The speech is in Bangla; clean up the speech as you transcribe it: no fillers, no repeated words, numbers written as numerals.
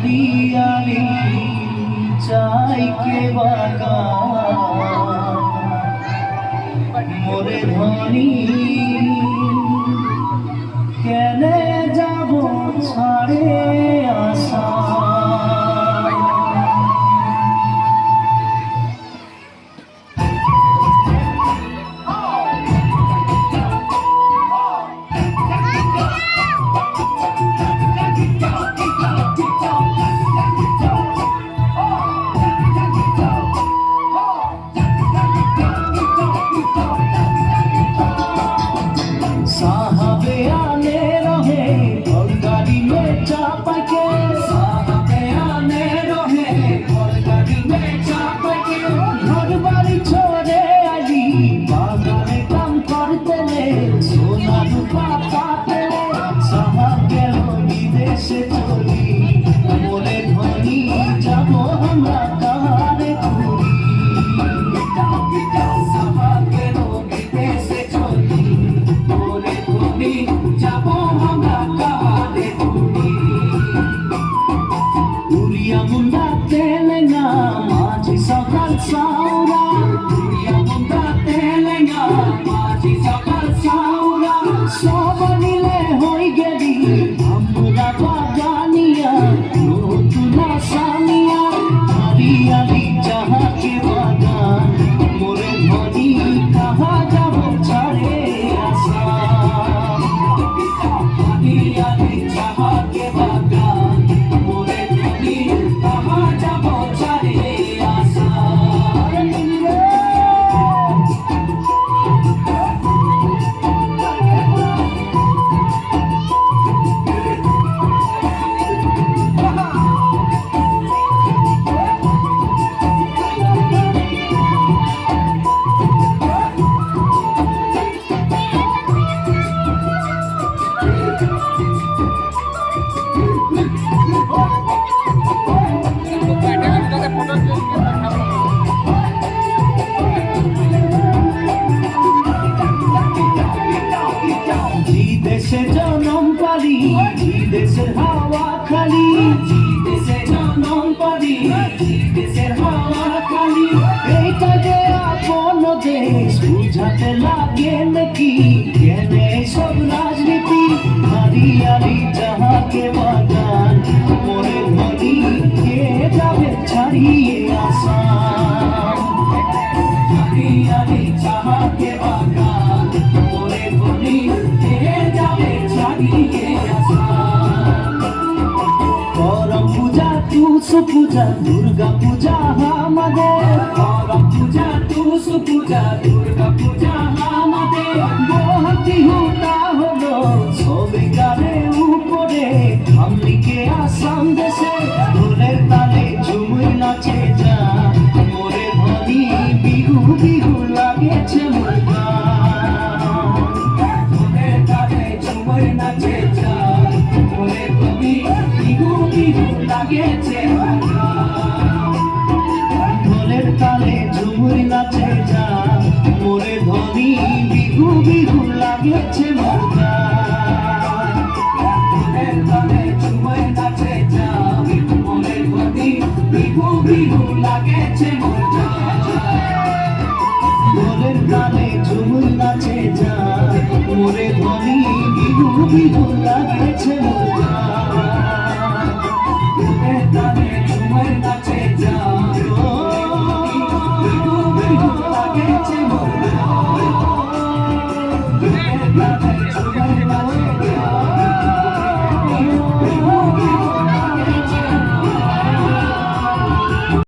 हरियाली चाय के बागान मोरे धनी केने जाबो छाड़े आशा साहबे आने रहे और गाड़ी में चाप के साहबे आने रहे और गाड़ी में चाप के घर बाड़ी छोड़े आली बागाने काम करते ले सोना रूपा पाते साहब के विदेशे चली मोरे धनी जाबो हमरा कहारे घुरी साहब के विदेशे चली যাবো আমরা কাহারে ঘুরি উড়িয়া মুন্ডা তেলেঙ্গা মাঝি সকাল সাউরা উড়িয়া মুন্ডা তেলেঙ্গা মাঝি সকাল সাউরা সব মিলে হই গেলি আমরা বাগানিয়া নতুন সামিয়া হরিয়ালি যাহাকে বাগান মোরে ধনী কাহা যাব ছাড়ে আসা দেশে জনম পারি দেশের হাওয়া খালি দেশে জনম পারি দেশের হাওয়া খালি এইটা যে আপন দেশ বুঝাতে লাগে নাকি কেনে সব রাজনীতি হরিয়ালি যাহাকে বাগান মোরে ধনী কে যাবে ছাড়িয়ে আসা হরিয়ালি যাহাকে বাগান মোরে ধনী করম পূজা তুষ পূজা দুর্গা পূজা আমাদের করম পূজা তুষ পূজা দুর্গা পূজা আমাদের বহতি হুটা হলো সবে গানে উপরে আমলিকে আসাম দেশে ঢোলের তালে ঝুমুর নাচে যা মোরে ধনী বিহু বিহু লাগেছে মোর নাচে যা মোরে ধনী বিহু বিহু লাগেছে ঢোলের তালে ঝুমুর নাচে যা মোরে ধনী বিহু বিহু লাগেছে ঢোলের তালে ঝুমুর নাচে যা মোরে ধনী বিহু বিহু লাগেছে ঢোলের তালে ঝুমুর নাচে যা মোরে ধনী বিহু বিহু লাগেছে।